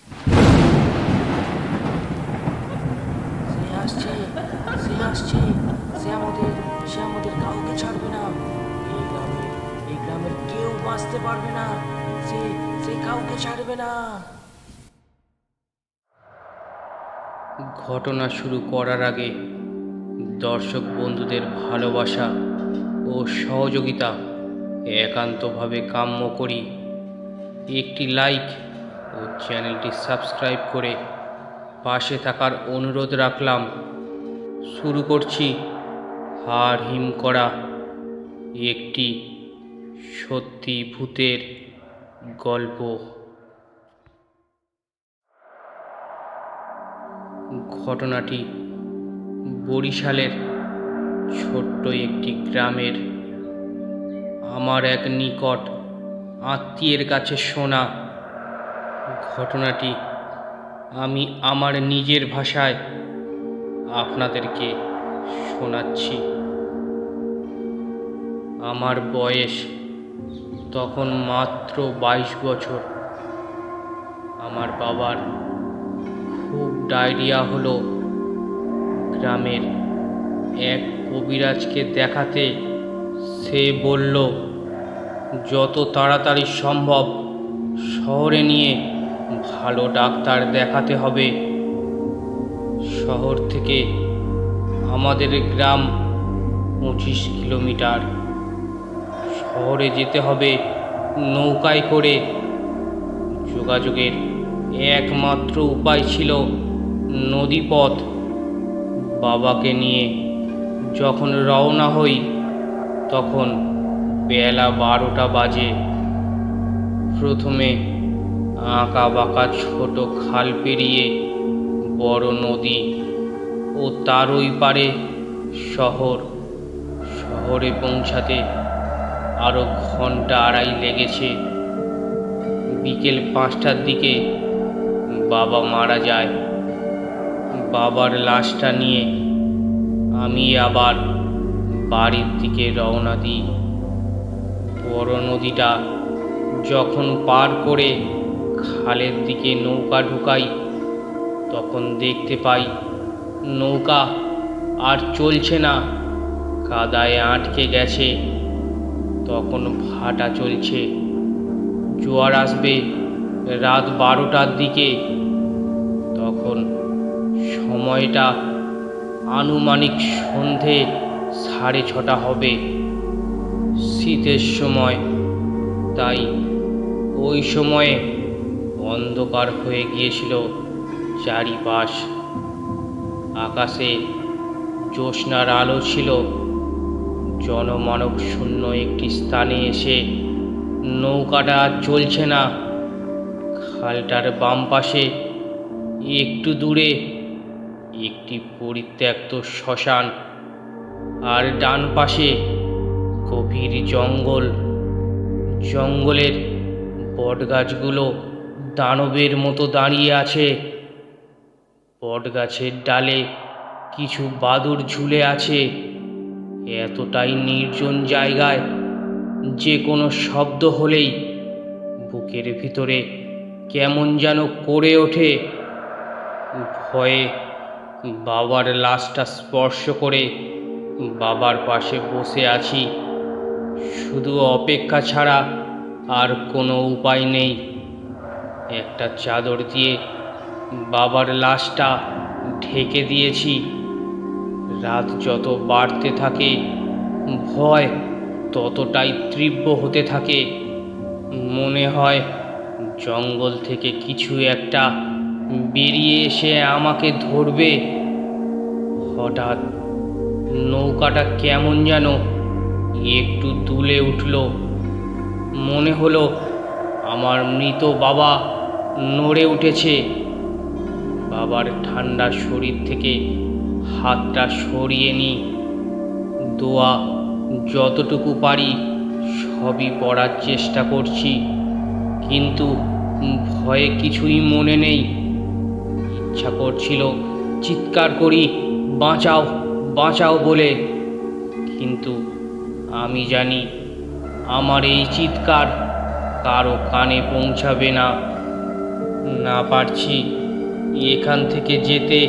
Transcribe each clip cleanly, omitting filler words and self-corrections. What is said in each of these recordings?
সে আসছে, সে আসছে, সে আমাদের কাউকে ছাড়বে না। এই গ্রামের কেউ বাঁচতে পারবে না। সে সে কাউকে ছাড়বে না। ঘটনা শুরু করার আগে দর্শক বন্ধুদের ভালোবাসা ও সহযোগিতা একান্তভাবে কাম্য করি। একটি লাইক ও চ্যানেলটি সাবস্ক্রাইব করে পাশে থাকার অনুরোধ রাখলাম। শুরু করছি হাড় হিম করা একটি সত্যি ভূতের গল্প। ঘটনাটি বরিশালের ছোট্ট একটি গ্রামের আমার এক নিকট আত্মীয়ের কাছে শোনা। ঘটনাটি আমি আমার নিজের ভাষায় আপনাদেরকে শোনাচ্ছি। আমার বয়স তখন মাত্র 22 বছর। আমার বাবার খুব ডায়রিয়া হলো। গ্রামের এক কবিরাজকে দেখাতে সে বলল যত তাড়াতাড়ি সম্ভব শহরে নিয়ে ভালো ডাক্তার দেখাতে হবে। শহর থেকে আমাদের গ্রাম 25 কিলোমিটার। শহরে যেতে হবে নৌকায় করে। যোগাযোগের একমাত্র উপায় ছিল নদীপথ। বাবাকে নিয়ে যখন রওনা হই তখন বেলা 12টা বাজে। প্রথমে আঁকা বাঁকা ছোট খাল পেরিয়ে বড় নদী ও তার ওই পারে শহর। শহরে পৌঁছাতে আরও ঘন্টা আড়াই লেগেছে। বিকেল 5টার দিকে বাবা মারা যায়। বাবার লাশটা নিয়ে আমি আবার বাড়ির দিকে রওনা দিই। বড় নদীটা যখন পার করে খালের দিকে নৌকা ঢুকাই তখন দেখতে পাই নৌকা আর চলছে না, কাদায় আটকে গেছে। তখন ভাটা চলছে। জোয়ার আসবে রাত 12টার দিকে। তখন সময়টা আনুমানিক সন্ধে 6:30 হবে। শীতের সময়, তাই ওই সময়ে অন্ধকার হয়ে গিয়েছিল চারিপাশ। আকাশে জ্যোৎস্নার আলো ছিল। জনমানব শূন্য একটি স্থানে এসে নৌকাটা আর চলছে না। খালটার বাম পাশে একটু দূরে একটি পরিত্যক্ত শ্মশান, আর ডান পাশে গভীর জঙ্গল। জঙ্গলের বটগাছগুলো দানবের মতো দাঁড়িয়ে আছে। বটগাছের ডালে কিছু বাদুড় ঝুলে আছে। এতটাই নির্জন জায়গায় যে কোনো শব্দ হলেই বুকের ভিতরে কেমন যেন করে ওঠে। ভয়ে বাবার লাশটা স্পর্শ করে বাবার পাশে বসে আছি। শুধু অপেক্ষা ছাড়া আর কোনো উপায় নেই। একটা চাদর দিয়ে বাবার লাশটা ঢেকে দিয়েছি। রাত যত বাড়তে থাকে ভয় ততটাই তীব্র হতে থাকে। মনে হয় জঙ্গল থেকে কিছু একটা বেরিয়ে এসে আমাকে ধরবে। হঠাৎ নৌকাটা কেমন যেন একটু দুলে উঠল। মনে হলো আমার মৃত বাবা নড়ে উঠেছে। বাবার ঠান্ডা শরীর থেকে হাতটা সরিয়ে নিই। দোয়া যতটুকু পারি সবই পড়ার চেষ্টা করছি, কিন্তু ভয়ে কিছুই মনে নেই। ইচ্ছা করছিল চিৎকার করি, বাঁচাও বাঁচাও বলে, কিন্তু আমি জানি আমার এই চিৎকার কারো কানে পৌঁছাবে না। না পারছি এখান থেকে যেতে,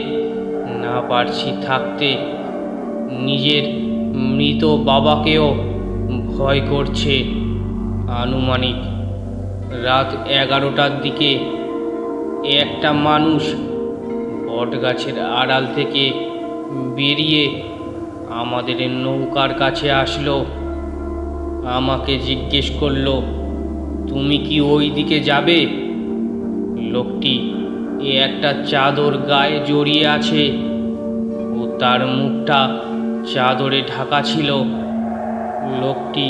না পারছি থাকতে। নিজের মৃত বাবাকেও ভয় করছে। আনুমানিক রাত 11টার দিকে একটা মানুষ বটগাছের আড়াল থেকে বেরিয়ে আমাদের নৌকার কাছে আসলো। আমাকে জিজ্ঞেস করলো, তুমি কি ওই দিকে যাবে? লোকটি একটা চাদর গায়ে জড়িয়ে আছে ও তার মুখটা চাদরে ঢাকা ছিল। লোকটি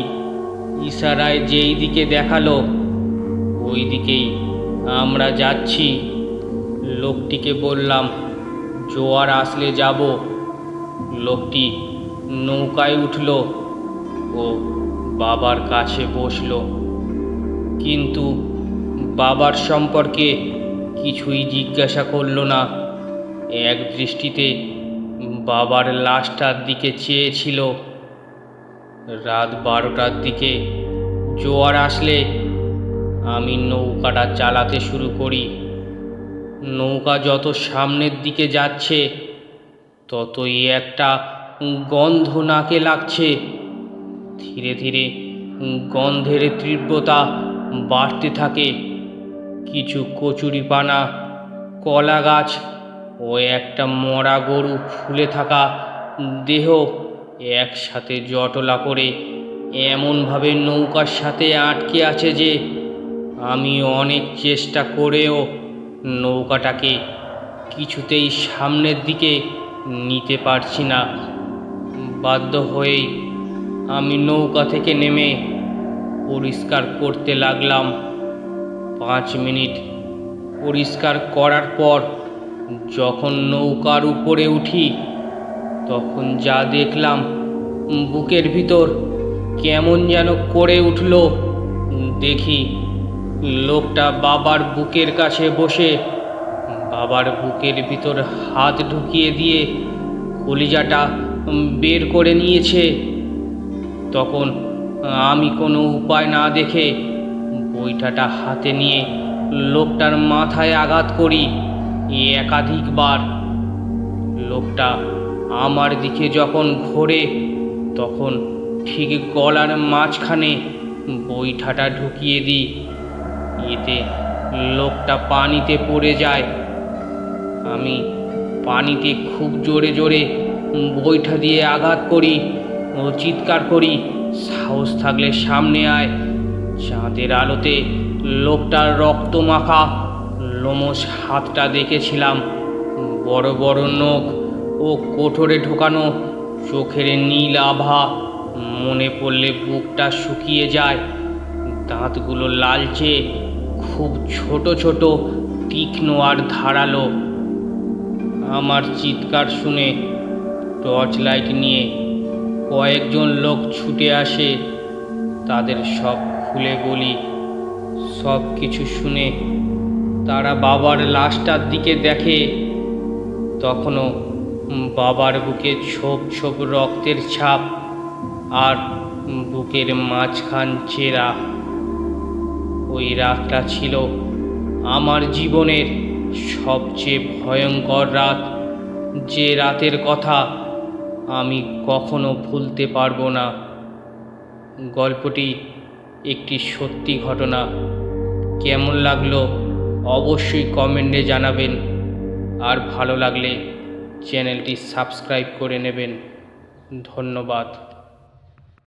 ইশারায় যেই দিকে দেখালো ওই দিকেই আমরা যাচ্ছি। লোকটিকে বললাম, জোয়ার আসলে যাব। লোকটি নৌকায় উঠল ও বাবার কাছে বসলো, কিন্তু বাবার সম্পর্কে কিছুই জিজ্ঞাসা করলো না। এক দৃষ্টিতে বাবার লাশটার দিকে চেয়েছিল। রাত 12টার দিকে জোয়ার আসলে আমি নৌকাটা চালাতে শুরু করি। নৌকা যত সামনের দিকে যাচ্ছে ততই একটা গন্ধ নাকে লাগছে। ধীরে ধীরে গন্ধের তীব্রতা বাড়তে থাকে। কিছু কচুরিপানা, কলা গাছ ও একটা মরা গরু ফুলে থাকা দেহ একসাথে জটলা করে এমনভাবে নৌকার সাথে আটকে আছে যে আমি অনেক চেষ্টা করেও নৌকাটাকে কিছুতেই সামনের দিকে নিতে পারছি না। বাধ্য হয়েই আমি নৌকা থেকে নেমে পরিষ্কার করতে লাগলাম। 5 মিনিট পরিষ্কার করার পর যখন নৌকার উপরে উঠি তখন যা দেখলাম, বুকের ভিতর কেমন যেন করে উঠল। দেখি লোকটা বাবার বুকের কাছে বসে বাবার বুকের ভিতর হাত ঢুকিয়ে দিয়ে কলিজাটা বের করে নিয়েছে। তখন আমি কোনো উপায় না দেখে বৈঠাটা হাতে নিয়ে লোকটার মাথায় আঘাত করি একাধিকবার। লোকটা আমার দিকে যখন ঘোরে তখন ঠিক গলার মাঝখানে বৈঠাটা ঢুকিয়ে দিই। এতে লোকটা পানিতে পড়ে যায়। আমি পানিতে খুব জোরে জোরে বৈঠা দিয়ে আঘাত করি ও চিৎকার করি, সাহস থাকলে সামনে আয়। চাঁদের আলোতে লোকটার রক্ত মাখা লোমশ হাতটা দেখেছিলাম। বড় বড় নখ ও কোঠরে ঢোকানো চোখের নীল আভা মনে পড়লে বুকটা শুকিয়ে যায়। দাঁতগুলো লালচে, খুব ছোট ছোট, তীক্ষ্ণ আর ধারালো। আমার চিৎকার শুনে টর্চ লাইট নিয়ে কয়েকজন লোক ছুটে আসে। তাদের সব খুলে বলি। সব কিছু শুনে তারা বাবার লাশটার দিকে দেখে। তখনও বাবার বুকে ছোপ ছোপ রক্তের ছাপ আর বুকের মাঝখান চেরা। ওই রাতটা ছিল আমার জীবনের সবচেয়ে ভয়ঙ্কর রাত, যে রাতের কথা আমি কখনো ভুলতে পারবো না। গল্পটি একটি সত্যি ঘটনা। কেমন লাগলো অবশ্যই কমেন্টে জানাবেন, আর ভালো লাগলে চ্যানেলটি সাবস্ক্রাইব করে নেবেন। ধন্যবাদ।